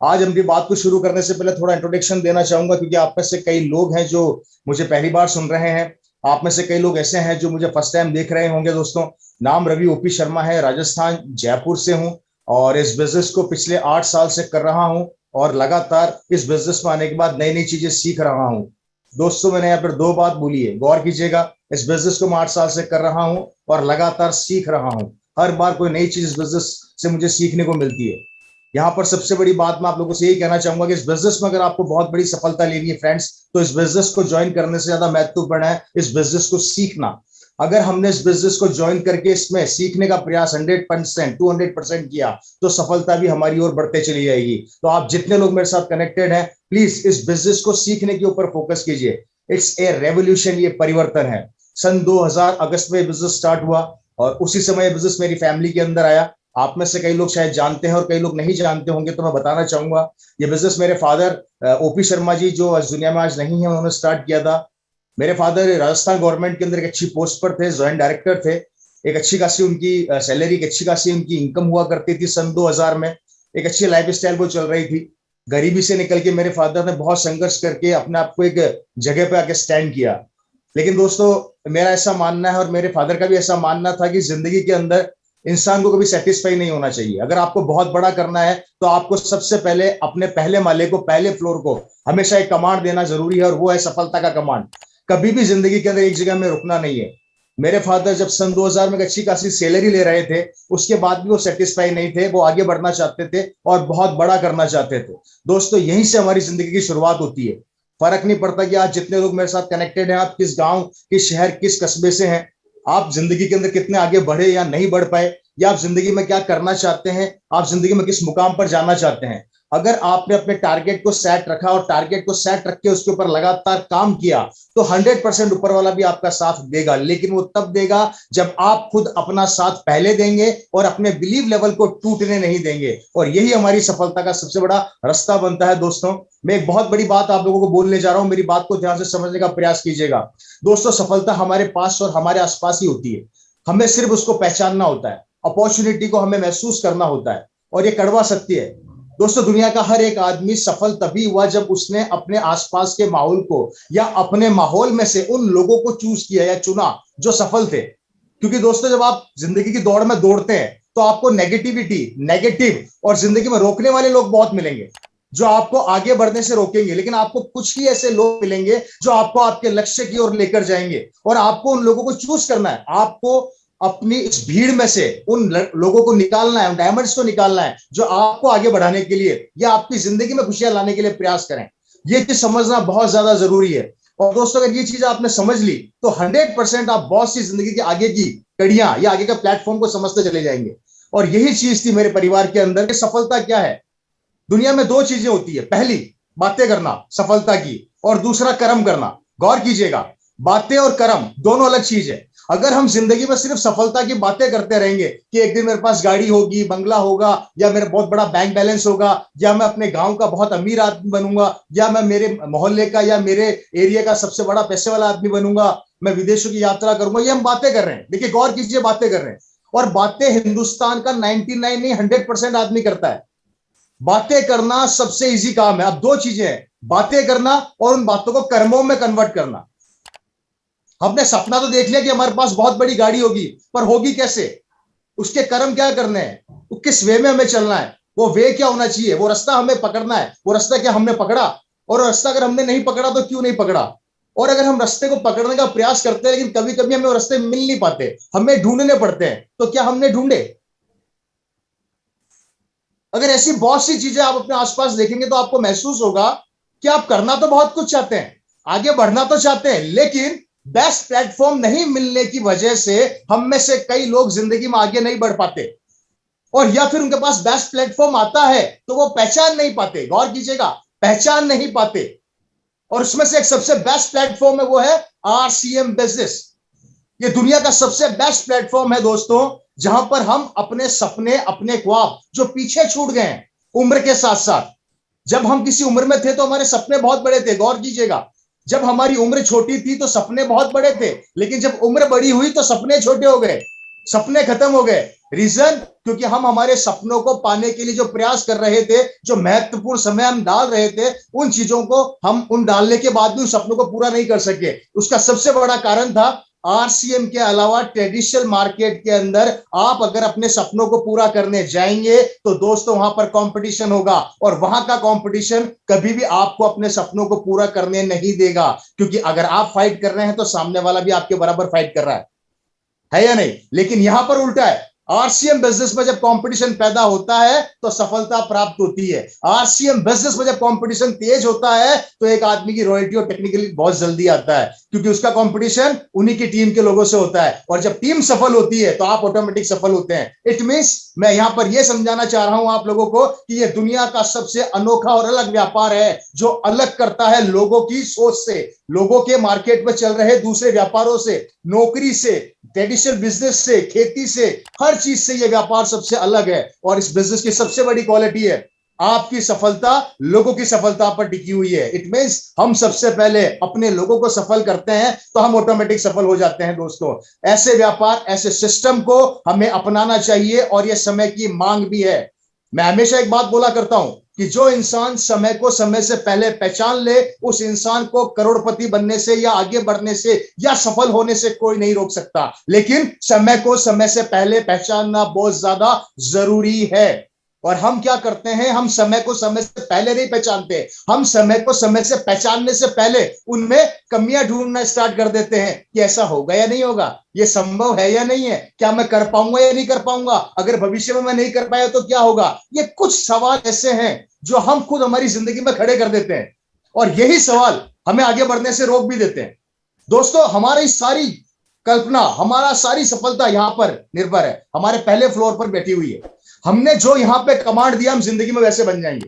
आज हम की बात को शुरू करने से पहले थोड़ा इंट्रोडक्शन देना चाहूंगा, क्योंकि आप में से कई लोग हैं जो मुझे पहली बार सुन रहे हैं। आप में से कई लोग ऐसे हैं जो मुझे फर्स्ट टाइम देख रहे होंगे। दोस्तों, नाम रवि ओपी शर्मा है, राजस्थान जयपुर से हूं और इस बिजनेस को पिछले 8 साल से कर रहा हूं और लगातार इस बिजनेस में आने के बाद नई नई चीजें सीख रहा हूं। दोस्तों, मैंने यहाँ पर दो बात बोली है, गौर कीजिएगा। इस बिजनेस को मैं 8 साल से कर रहा हूं और लगातार सीख रहा हूं। हर बार कोई नई चीज इस बिजनेस से मुझे सीखने को मिलती है। यहाँ पर सबसे बड़ी बात मैं आप लोगों से यही कहना चाहूंगा कि इस बिजनेस में अगर आपको बहुत बड़ी सफलता लेनी है फ्रेंड्स, तो इस बिजनेस को ज्वाइन करने से ज्यादा महत्वपूर्ण है इस बिजनेस को सीखना। अगर हमने इस बिजनेस को ज्वाइन करके इसमें सीखने का प्रयास 100%, 200% किया, तो सफलता भी हमारी ओर बढ़ते चली जाएगी। तो आप जितने लोग मेरे साथ कनेक्टेड हैं, प्लीज इस बिजनेस को सीखने के ऊपर फोकस कीजिए। इट्स ए रेवोल्यूशन, ये परिवर्तन है। सन 2000 अगस्त में बिजनेस स्टार्ट हुआ और उसी समय बिजनेस मेरी फैमिली के अंदर आया। आप में से कई लोग शायद जानते हैं और कई लोग नहीं जानते होंगे, तो मैं बताना चाहूंगा। ये बिजनेस मेरे फादर ओपी शर्मा जी, जो इस दुनिया में आज नहीं है, उन्होंने स्टार्ट किया था। मेरे फादर राजस्थान गवर्नमेंट के अंदर एक अच्छी पोस्ट पर थे, जॉइंट डायरेक्टर थे। एक अच्छी खासी उनकी सैलरी, एक अच्छी खासी उनकी इनकम हुआ करती थी। सन 2000 में एक अच्छी लाइफ स्टाइल वो चल रही थी। गरीबी से निकल के मेरे फादर ने बहुत संघर्ष करके अपने आप को एक जगह पे आके स्टैंड किया। लेकिन दोस्तों, मेरा ऐसा मानना है और मेरे फादर का भी ऐसा मानना था कि जिंदगी के अंदर इंसान को कभी सेटिस्फाई नहीं होना चाहिए। अगर आपको बहुत बड़ा करना है तो आपको सबसे पहले अपने पहले माले को, पहले फ्लोर को हमेशा एक कमांड देना जरूरी है, और वो है सफलता का कमांड। कभी भी जिंदगी के अंदर एक जगह में रुकना नहीं है। मेरे फादर जब सन 2000 में एक अच्छी खासी सैलरी ले रहे थे, उसके बाद भी वो सेटिस्फाई नहीं थे। वो आगे बढ़ना चाहते थे और बहुत बड़ा करना चाहते थे। दोस्तों, यहीं से हमारी जिंदगी की शुरुआत होती है। फर्क नहीं पड़ता कि आज जितने लोग मेरे साथ कनेक्टेड हैं, आप किस गांव, किस शहर, किस कस्बे से हैं, आप जिंदगी के अंदर कितने आगे बढ़े या नहीं बढ़ पाए, या आप जिंदगी में क्या करना चाहते हैं, आप जिंदगी में किस मुकाम पर जाना चाहते हैं। अगर आपने अपने टारगेट को सेट रखा और टारगेट को सेट रख के उसके ऊपर लगातार काम किया, तो 100% ऊपर वाला भी आपका साथ देगा। लेकिन वो तब देगा जब आप खुद अपना साथ पहले देंगे और अपने बिलीव लेवल को टूटने नहीं देंगे। और यही हमारी सफलता का सबसे बड़ा रास्ता बनता है। दोस्तों, मैं एक बहुत बड़ी बात आप लोगों को बोलने जा रहा हूं, मेरी बात को ध्यान से समझने का प्रयास कीजिएगा। दोस्तों, सफलता हमारे पास और हमारे आसपास ही होती है। हमें सिर्फ उसको पहचानना होता है, अपॉर्चुनिटी को हमें महसूस करना होता है। और ये कड़वा सत्य है दोस्तों, दुनिया का हर एक आदमी सफल तभी हुआ जब उसने अपने आसपास के माहौल को या अपने माहौल में से उन लोगों को चूज किया या चुना जो सफल थे। क्योंकि दोस्तों, जब आप जिंदगी की दौड़ में दौड़ते हैं तो आपको नेगेटिव और जिंदगी में रोकने वाले लोग बहुत मिलेंगे, जो आपको आगे बढ़ने से रोकेंगे। लेकिन आपको कुछ ही ऐसे लोग मिलेंगे जो आपको आपके लक्ष्य की ओर लेकर जाएंगे। और आपको उन लोगों को चूज करना है। आपको अपनी इस भीड़ में से उन लोगों को निकालना है, उन डायमंड्स को निकालना है जो आपको आगे बढ़ाने के लिए या आपकी जिंदगी में खुशियां लाने के लिए प्रयास करें। ये चीज समझना बहुत ज्यादा जरूरी है। और दोस्तों, अगर ये चीज आपने समझ ली तो 100% आप बहुत सी जिंदगी के आगे की कड़ियां या आगे का प्लेटफॉर्म को समझते चले जाएंगे। और यही चीज थी मेरे परिवार के अंदर कि सफलता क्या है। दुनिया में दो चीजें होती है, पहली बातें करना सफलता की, और दूसरा कर्म करना। गौर कीजिएगा, बातें और कर्म दोनों अलग चीज है। अगर हम जिंदगी में सिर्फ सफलता की बातें करते रहेंगे कि एक दिन मेरे पास गाड़ी होगी, बंगला होगा, या मेरा बहुत बड़ा बैंक बैलेंस होगा, या मैं अपने गांव का बहुत अमीर आदमी बनूंगा, या मैं मेरे मोहल्ले का या मेरे एरिया का सबसे बड़ा पैसे वाला आदमी बनूंगा, मैं विदेशों की यात्रा करूंगा, ये हम बातें कर रहे हैं। देखिए, गौर कीजिए, बातें कर रहे हैं। और बातें हिंदुस्तान का 99 नहीं 100% आदमी करता है। बातें करना सबसे इजी काम है। अब दो चीजें हैं, बातें करना और उन बातों को कर्मों में कन्वर्ट करना। हमने सपना तो देख लिया कि हमारे पास बहुत बड़ी गाड़ी होगी, पर होगी कैसे, उसके कर्म क्या करने हैं, वो किस वे में हमें चलना है, वो वे क्या होना चाहिए, वो रास्ता हमें पकड़ना है। वो रास्ता क्या हमने पकड़ा, और रास्ता अगर हमने नहीं पकड़ा तो क्यों नहीं पकड़ा। और अगर हम रास्ते को पकड़ने का प्रयास करते हैं लेकिन कभी कभी हमें वो रास्ते मिल नहीं पाते, हमें ढूंढने पड़ते हैं, तो क्या हमने ढूंढे। अगर ऐसी बहुत सी चीजें आप अपने आसपास देखेंगे तो आपको महसूस होगा कि आप करना तो बहुत कुछ चाहते हैं, आगे बढ़ना तो चाहते हैं, लेकिन बेस्ट प्लेटफॉर्म नहीं मिलने की वजह से हम में से कई लोग जिंदगी में आगे नहीं बढ़ पाते। और या फिर उनके पास बेस्ट प्लेटफॉर्म आता है तो वो पहचान नहीं पाते। गौर कीजिएगा, पहचान नहीं पाते। और उसमें से एक सबसे बेस्ट प्लेटफॉर्म है, वो है RCM बिजनेस। ये दुनिया का सबसे बेस्ट प्लेटफॉर्म है दोस्तों, जहां पर हम अपने सपने, अपने ख्वाब जो पीछे छूट गए हैं उम्र के साथ साथ। जब हम किसी उम्र में थे तो हमारे सपने बहुत बड़े थे। गौर कीजिएगा, जब हमारी उम्र छोटी थी तो सपने बहुत बड़े थे, लेकिन जब उम्र बड़ी हुई तो सपने छोटे हो गए। सपने खत्म हो गए। रीजन, क्योंकि हम हमारे सपनों को पाने के लिए जो प्रयास कर रहे थे, जो महत्वपूर्ण समय हम डाल रहे थे, उन चीजों को हम उन डालने के बाद भी उन सपनों को पूरा नहीं कर सके। उसका सबसे बड़ा कारण था आरसीएम के अलावा ट्रेडिशनल मार्केट के अंदर आप अगर अपने सपनों को पूरा करने जाएंगे तो दोस्तों वहां पर कंपटीशन होगा, और वहां का कंपटीशन कभी भी आपको अपने सपनों को पूरा करने नहीं देगा, क्योंकि अगर आप फाइट कर रहे हैं तो सामने वाला भी आपके बराबर फाइट कर रहा है या नहीं। लेकिन यहां पर उल्टा है, आरसीएम बिजनेस में जब कंपटीशन पैदा होता है तो सफलता प्राप्त होती है। आरसीएम बिजनेस में जब कंपटीशन तेज होता है तो एक आदमी की रॉयल्टी और टेक्निकली बहुत जल्दी आता है, क्योंकि उसका कंपटीशन उन्हीं की टीम के लोगों से होता है, और जब टीम सफल होती है तो आप ऑटोमेटिक सफल होते हैं। इट मींस मैं यहां पर यह समझाना चाह रहा हूं आप लोगों को कि यह दुनिया का सबसे अनोखा और अलग व्यापार है, जो अलग करता है लोगों की सोच से, लोगों के मार्केट में चल रहे दूसरे व्यापारों से, नौकरी से, ट्रेडिशनल बिजनेस से, खेती से, हर चीज से यह व्यापार सबसे अलग है। और इस बिजनेस की सबसे बड़ी क्वालिटी है आपकी सफलता लोगों की सफलता पर टिकी हुई है। इट मींस हम सबसे पहले अपने लोगों को सफल करते हैं तो हम ऑटोमेटिक सफल हो जाते हैं। दोस्तों, ऐसे व्यापार, ऐसे सिस्टम को हमें अपनाना चाहिए, और यह समय की मांग भी है। मैं हमेशा एक बात बोला करता हूं कि जो इंसान समय को समय से पहले पहचान ले, उस इंसान को करोड़पति बनने से या आगे बढ़ने से या सफल होने से कोई नहीं रोक सकता। लेकिन समय को समय से पहले पहचानना बहुत ज्यादा जरूरी है। और हम क्या करते हैं, हम समय को समय से पहले नहीं पहचानते, हम समय को समय से पहचानने से पहले उनमें कमियां ढूंढना स्टार्ट कर देते हैं कि ऐसा होगा या नहीं होगा, ये संभव है या नहीं है, क्या मैं कर पाऊंगा या नहीं कर पाऊंगा, अगर भविष्य में मैं नहीं कर पाया तो क्या होगा। ये कुछ सवाल ऐसे हैं जो हम खुद हमारी जिंदगी में खड़े कर देते हैं, और यही सवाल हमें आगे बढ़ने से रोक भी देते हैं। दोस्तों, हमारी सारी कल्पना, हमारा सारी सफलता यहां पर निर्भर है, हमारे पहले फ्लोर पर बैठी हुई है। हमने जो यहां पे कमांड दिया हम जिंदगी में वैसे बन जाएंगे।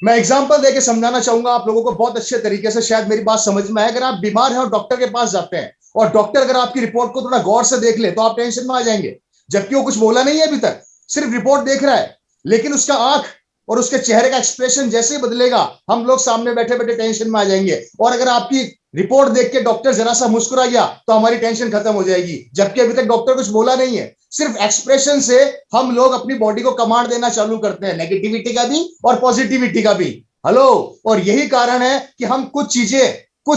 मैं एग्जांपल देके समझाना चाहूंगा आप लोगों को बहुत अच्छे तरीके से, शायद मेरी बात समझ में आए। अगर आप बीमार हैं और डॉक्टर के पास जाते हैं, और डॉक्टर अगर आपकी रिपोर्ट को थोड़ा गौर से देख ले तो आप टेंशन में आ जाएंगे, जबकि वो कुछ बोला नहीं है अभी तक, सिर्फ रिपोर्ट देख रहा है, लेकिन उसका आंख और उसके चेहरे का एक्सप्रेशन जैसे ही बदलेगा, हम लोग सामने बैठे बैठे टेंशन में आ जाएंगे। और अगर आपकी रिपोर्ट देख के डॉक्टर जरा सा मुस्कुरा गया तो हमारी टेंशन खत्म हो जाएगी, जबकि अभी तक डॉक्टर कुछ बोला नहीं है। सिर्फ एक्सप्रेशन से हम लोग अपनी बॉडी को कमांड देना चालू करते हैं, नेगेटिविटी का भी और पॉजिटिविटी का भी। हेलो, और यही कारण है कि हम कुछ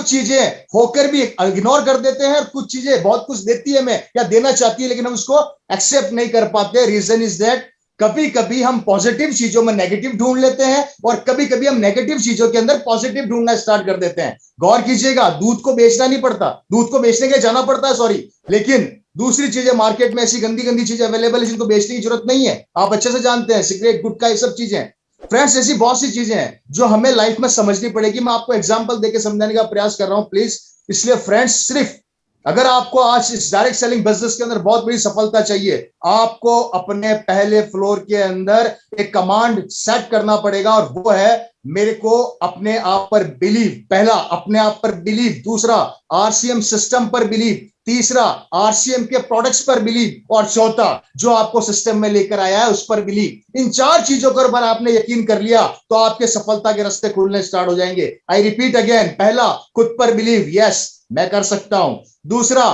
चीजें होकर भी इग्नोर कर देते हैं, और कुछ चीजें बहुत कुछ देती है हमें या देना चाहती है, लेकिन हम उसको एक्सेप्ट नहीं कर पाते। रीजन इज दैट कभी कभी हम पॉजिटिव चीजों में नेगेटिव ढूंढ लेते हैं, और कभी कभी हम नेगेटिव चीजों के अंदर पॉजिटिव ढूंढना स्टार्ट कर देते हैं। गौर कीजिएगा, दूध को बेचना नहीं पड़ता, दूध को बेचने के जाना पड़ता है, सॉरी, लेकिन दूसरी चीजें मार्केट में ऐसी गंदी गंदी चीजें अवेलेबल है जिनको बेचने की जरूरत नहीं है, आप अच्छे से जानते हैं, सिगरेट, गुटखा, ये सब चीजें। फ्रेंड्स, ऐसी बहुत सी चीजें हैं जो हमें लाइफ में समझनी पड़ेगी। मैं आपको एग्जाम्पल देकर समझाने का प्रयास कर रहा हूं प्लीज। इसलिए फ्रेंड्स, सिर्फ अगर आपको आज इस डायरेक्ट सेलिंग बिजनेस के अंदर बहुत बड़ी सफलता चाहिए, आपको अपने पहले फ्लोर के अंदर एक कमांड सेट करना पड़ेगा, और वो है मेरे को अपने आप पर बिलीव। पहला, अपने आप पर बिलीव। दूसरा, आरसीएम सिस्टम पर बिलीव। तीसरा, आरसीएम के प्रोडक्ट्स पर बिलीव। और चौथा, जो आपको सिस्टम में लेकर आया है उस पर बिलीव। इन चार चीजों पर अगर आपने यकीन कर लिया तो आपके सफलता के रास्ते खुलने स्टार्ट हो जाएंगे। आई रिपीट अगेन, पहला, खुद पर बिलीव, यस मैं कर सकता हूं। दूसरा,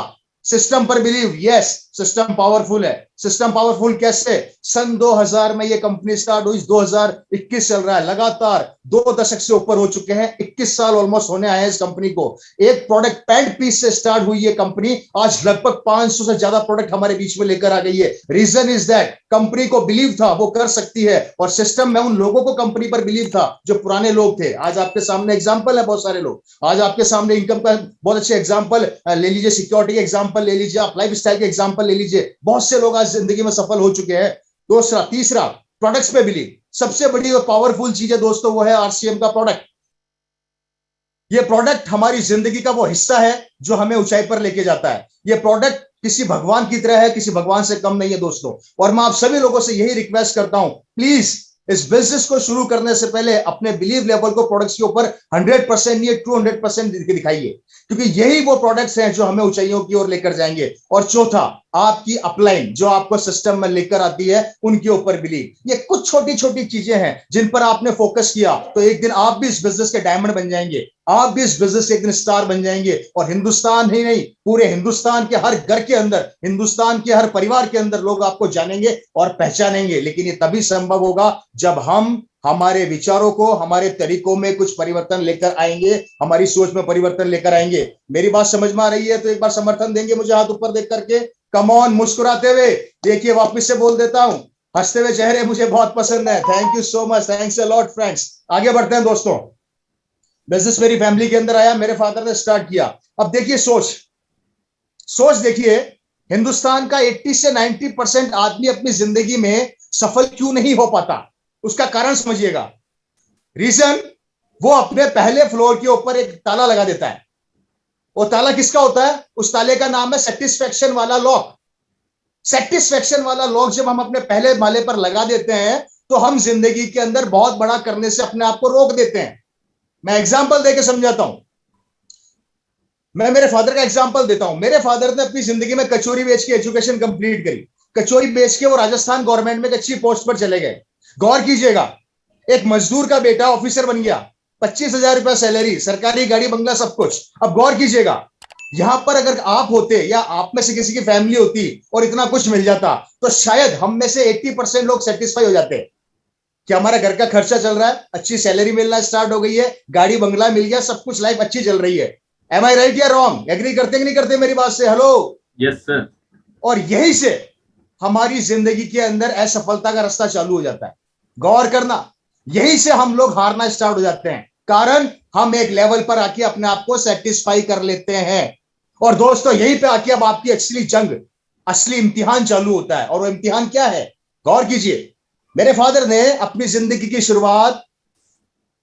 सिस्टम पर बिलीव, यस सिस्टम पावरफुल है। सिस्टम पावरफुल कैसे? सन 2000 में ये कंपनी स्टार्ट हुई, 2021 चल रहा है, लगातार 2 दशक से ऊपर हो चुके हैं, 21 साल ऑलमोस्ट होने आए हैं इस कंपनी को। एक प्रोडक्ट पैंट पीस से स्टार्ट हुई ये कंपनी, आज लगभग 500 से ज्यादा प्रोडक्ट हमारे बीच में लेकर आ गई है। रीजन इज दैट कंपनी को बिलीव था वो कर सकती है, और सिस्टम में उन लोगों को कंपनी पर बिलीव था जो पुराने लोग थे। आज आपके सामने एग्जाम्पल है, बहुत सारे लोग आज आपके सामने इनकम का बहुत अच्छे एग्जाम्पल ले लीजिए, सिक्योरिटी के एग्जाम्पल ले लीजिए, आप लाइफ स्टाइल के एग्जाम्पल ले लीजिए, बहुत से लोग आज जिंदगी में सफल हो चुके हैं। दूसरा, तीसरा, प्रोडक्ट्स पे बिलीव। सबसे बड़ी और पावरफुल चीज है दोस्तों, वो है आरसीएम का प्रोडक्ट। ये प्रोडक्ट हमारी जिंदगी का वो हिस्सा है जो हमें ऊंचाई पर लेके जाता है। ये प्रोडक्ट किसी भगवान की तरह है, किसी भगवान से कम नहीं है दोस्तों। और मैं आप सभी लोगों से यही रिक्वेस्ट करता हूं, प्लीज इस बिजनेस को शुरू करने से पहले अपने बिलीव लेवल को प्रोडक्ट्स के ऊपर 100% नहीं 200% दिखाइए, क्योंकि यही वो प्रोडक्ट्स हैं जो हमें ऊंचाइयों की ओर लेकर जाएंगे। और चौथा, आपकी अपलाइन जो आपको सिस्टम में लेकर आती है उनके ऊपर बिलीव। ये कुछ छोटी छोटी चीजें हैं जिन पर आपने फोकस किया तो एक दिन आप भी इस बिजनेस के डायमंड बन जाएंगे। आप भी इस बिजनेस से एक दिन स्टार बन जाएंगे और हिंदुस्तान ही नहीं, पूरे हिंदुस्तान के हर घर के अंदर, हिंदुस्तान के हर परिवार के अंदर लोग आपको जानेंगे और पहचानेंगे। लेकिन ये तभी संभव होगा जब हम हमारे विचारों को, हमारे तरीकों में कुछ परिवर्तन लेकर आएंगे, हमारी सोच में परिवर्तन लेकर आएंगे। मेरी बात समझ में आ रही है तो एक बार समर्थन देंगे मुझे हाथ ऊपर देख करके? कम ऑन, मुस्कुराते हुए देखिए, वापस से बोल देता हूं, हंसते हुए चेहरे मुझे बहुत पसंद है। Thank you so much, thanks a lot friends. आगे बढ़ते हैं दोस्तों। बिजनेस मेरी फैमिली के अंदर आया, मेरे फादर ने स्टार्ट किया। अब देखिए सोच, सोच देखिए, हिंदुस्तान का 80 से 90% आदमी अपनी जिंदगी में सफल क्यों नहीं हो पाता? उसका कारण समझिएगा। रीजन, वो अपने पहले फ्लोर के ऊपर एक ताला लगा देता है। वो ताला किसका होता है? उस ताले का नाम है सेटिस्फेक्शन वाला लॉक। सेटिस्फेक्शन वाला लॉक जब हम अपने पहले माले पर लगा देते हैं तो हम जिंदगी के अंदर बहुत बड़ा करने से अपने आप को रोक देते हैं। मैं एग्जांपल देके समझाता हूं। मैं मेरे फादर का एग्जांपल देता हूं। मेरे फादर ने अपनी जिंदगी में कचौरी बेच के एजुकेशन कंप्लीट करी। कचौरी बेच के वो राजस्थान गवर्नमेंट में एक अच्छी पोस्ट पर चले गए। गौर कीजिएगा, एक मजदूर का बेटा ऑफिसर बन गया, 25,000 रुपया सैलरी, सरकारी गाड़ी बंगला सब कुछ। अब गौर कीजिएगा, यहां पर अगर आप होते या आप में से किसी की फैमिली होती और इतना कुछ मिल जाता तो शायद हम में से 80% लोग सेटिस्फाई हो जाते कि हमारा घर का खर्चा चल रहा है, अच्छी सैलरी मिलना स्टार्ट हो गई है, गाड़ी बंगला मिल गया, सब कुछ, लाइफ अच्छी चल रही है। एम आई राइट या रॉन्ग? एग्री करते कि नहीं करते मेरी बात से? Hello, yes sir. और यही से हमारी जिंदगी के अंदर असफलता का रास्ता चालू हो जाता है। गौर करना, यही से हम लोग हारना स्टार्ट हो जाते हैं, कारण हम एक लेवल पर आके अपने आप को सेटिस्फाई कर लेते हैं। और दोस्तों, यहीं पे आके अब आपकी असली जंग, असली इम्तिहान चालू होता है। और वो इम्तिहान क्या है? गौर कीजिए, मेरे फादर ने अपनी जिंदगी की शुरुआत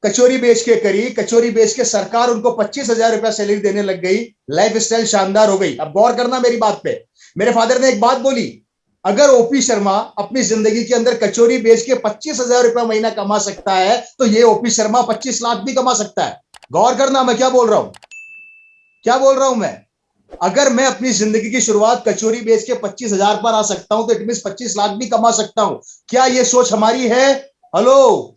कचौरी बेच के करी। कचौरी बेच के सरकार उनको 25,000 रुपया सैलरी देने लग गई, लाइफ स्टाइल शानदार हो गई। अब गौर करना मेरी बात पे, मेरे फादर ने एक बात बोली, अगर ओपी शर्मा अपनी जिंदगी के अंदर कचौरी बेच के 25,000 रुपया महीना कमा सकता है तो ये ओपी शर्मा 25 लाख भी कमा सकता है। गौर करना मैं क्या बोल रहा हूं, क्या बोल रहा हूं मैं? अगर मैं अपनी जिंदगी की शुरुआत कचौरी बेच के 25,000 पर आ सकता हूं तो इट मींस 25 लाख भी कमा सकता हूं। क्या ये सोच हमारी है? हेलो,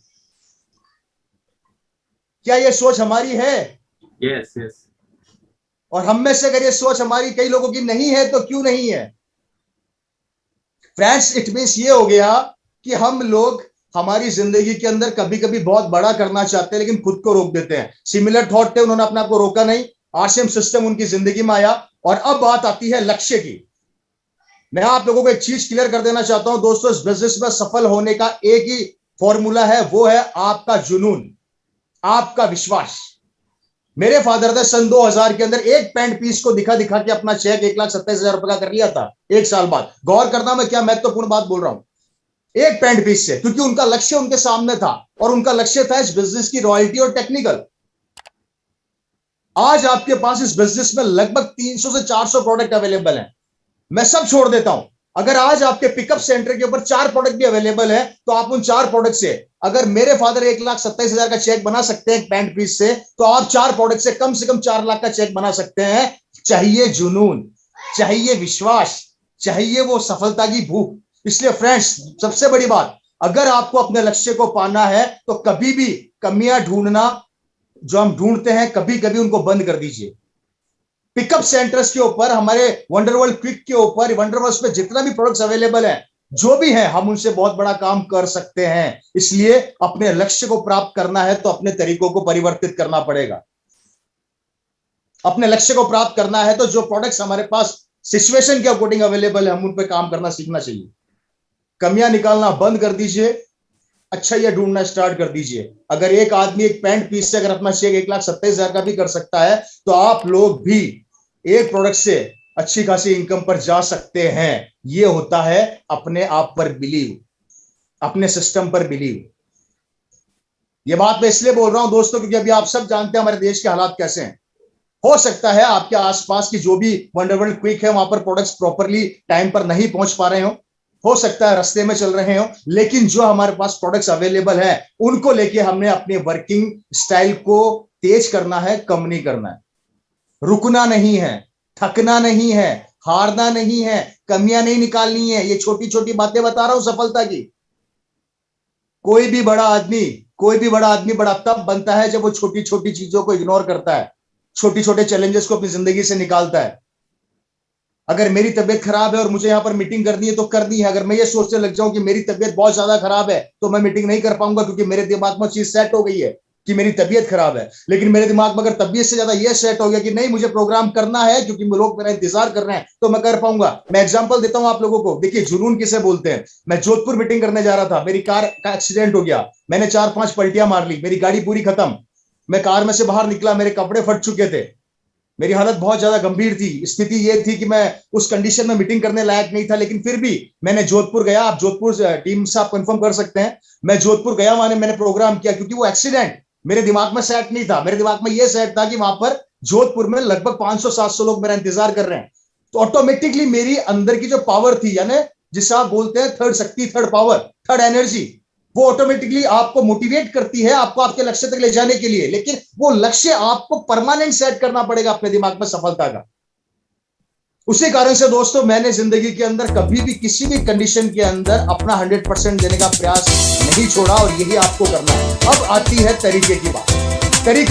क्या ये सोच हमारी है? Yes yes. और हम में से अगर ये सोच हमारी कई लोगों की नहीं है तो क्यों नहीं है? फ्रेंड्स, इट मींस ये हो गया कि हम लोग हमारी जिंदगी के अंदर कभी कभी बहुत बड़ा करना चाहते हैं लेकिन खुद को रोक देते हैं। सिमिलर थॉट थे, उन्होंने अपने आप को रोका नहीं, आरसीएम सिस्टम उनकी जिंदगी में आया। और अब बात आती है लक्ष्य की। मैं आप लोगों को एक चीज क्लियर कर देना चाहता हूं दोस्तों, इस बिजनेस में सफल होने का एक ही फॉर्मूला है, वो है आपका जुनून, आपका विश्वास। मेरे फादर ने सन 2000 के अंदर एक पैंट पीस को दिखा दिखा के अपना चेक 1,27,000 रुपए का कर लिया था एक साल बाद। गौर करना मैं क्या महत्वपूर्ण बात बोल रहा हूं, एक पैंट पीस से, क्योंकि उनका लक्ष्य उनके सामने था और उनका लक्ष्य था इस बिजनेस की रॉयल्टी और टेक्निकल। आज आपके पास इस बिजनेस में लगभग 300 से 400 प्रोडक्ट अवेलेबल हैं। मैं सब छोड़ देता हूं, अगर आज आपके पिकअप सेंटर के ऊपर 4 प्रोडक्ट भी अवेलेबल है तो आप उन 4 प्रोडक्ट से, अगर मेरे फादर 1,27,000 का चेक बना सकते हैं पैंट पीस से, तो आप 4 प्रोडक्ट से कम 4 लाख का चेक बना सकते हैं। चाहिए जुनून, चाहिए विश्वास, चाहिए वो सफलता की भूख। इसलिए फ्रेंड्स, सबसे बड़ी बात, अगर आपको अपने लक्ष्य को पाना है तो कभी भी कमियां ढूंढना जो हम ढूंढते हैं, कभी कभी उनको बंद कर दीजिए। पिकअप सेंटर्स के ऊपर, हमारे वंडरवर्ल्ड क्विक के ऊपर, वंडरवर्ल्ड पे जितना भी प्रोडक्ट्स अवेलेबल है, जो भी है, हम उनसे बहुत बड़ा काम कर सकते हैं। इसलिए अपने लक्ष्य को प्राप्त करना है तो अपने तरीकों को परिवर्तित करना पड़ेगा। अपने लक्ष्य को प्राप्त करना है तो जो प्रोडक्ट्स हमारे पास सिचुएशन के अकॉर्डिंग अवेलेबल है, हम उन पर काम करना सीखना चाहिए। कमियां निकालना बंद कर दीजिए, अच्छा ये ढूंढना स्टार्ट कर दीजिए। अगर एक आदमी एक पैंट पीस से अगर अपना चेक 1,27,000 का भी कर सकता है तो आप लोग भी एक प्रोडक्ट से अच्छी खासी इनकम पर जा सकते हैं। ये होता है अपने आप पर बिलीव, अपने सिस्टम पर बिलीव। ये बात मैं इसलिए बोल रहा हूं दोस्तों क्योंकि अभी आप सब जानते हैं हमारे देश के हालात कैसे हैं। हो सकता है आपके आसपास की जो भी वंडरवर्ल्ड क्विक है वहां पर प्रोडक्ट्स प्रॉपरली टाइम पर नहीं पहुंच पा रहे हो सकता है रास्ते में चल रहे हो, लेकिन जो हमारे पास प्रोडक्ट्स अवेलेबल है उनको लेके हमने अपने वर्किंग स्टाइल को तेज करना है, कम नहीं करना है, रुकना नहीं है, थकना नहीं है, हारना नहीं है, कमियां नहीं निकालनी है। ये छोटी छोटी बातें बता रहा हूं सफलता की। कोई भी बड़ा आदमी, कोई भी बड़ा आदमी बड़ा तब बनता है जब वो छोटी छोटी चीजों को इग्नोर करता है, छोटी छोटे चैलेंजेस को अपनी जिंदगी से निकालता है। अगर मेरी तबीयत खराब है और मुझे यहाँ पर मीटिंग करनी है तो करनी है। अगर मैं ये सोचने लग जाऊं कि मेरी तबीयत बहुत ज्यादा खराब है तो मैं मीटिंग नहीं कर पाऊंगा, क्योंकि मेरे दिमाग में चीज सेट हो गई है कि मेरी तबीयत खराब है। लेकिन मेरे दिमाग में अगर तबीयत से ज्यादा ये सेट हो गया कि नहीं, मुझे प्रोग्राम करना है क्योंकि लोग मेरा इंतजार कर रहे हैं, तो मैं कर पाऊंगा। मैं एग्जांपल देता हूं आप लोगों को। देखिए, जुनून किसे बोलते हैं। मैं जोधपुर मीटिंग करने जा रहा था, मेरी कार का एक्सीडेंट हो गया, मैंने 4-5 पलटियां मार ली, मेरी गाड़ी पूरी खत्म। मैं कार में से बाहर निकला, मेरे कपड़े फट चुके थे, मेरी हालत बहुत ज्यादा गंभीर थी। स्थिति यह थी कि मैं उस कंडीशन में मीटिंग करने लायक नहीं था, लेकिन फिर भी मैंने जोधपुर गया। आप जोधपुर टीम से आप कंफर्म कर सकते हैं, मैं जोधपुर गया, वहां मैंने प्रोग्राम किया, क्योंकि वो एक्सीडेंट मेरे दिमाग में सेट नहीं था। मेरे दिमाग में यह सेट था कि वहां पर जोधपुर में लगभग 500-700 लोग मेरा इंतजार कर रहे हैं। तो ऑटोमेटिकली मेरी अंदर की जो पावर थी, यानी जिसे आप बोलते हैं थर्ड शक्ति, थर्ड पावर, थर्ड एनर्जी, वो ऑटोमेटिकली आपको मोटिवेट करती है आपको आपके लक्ष्य तक ले जाने के लिए। लेकिन वो लक्ष्य आपको परमानेंट सेट करना पड़ेगा अपने दिमाग में, सफलता का। उसी कारण से दोस्तों, मैंने जिंदगी के अंदर कभी भी किसी भी कंडीशन के अंदर अपना 100% देने का प्रयास नहीं छोड़ा, और यही आपको करना है। अब आती है तरीके की बात। तरीका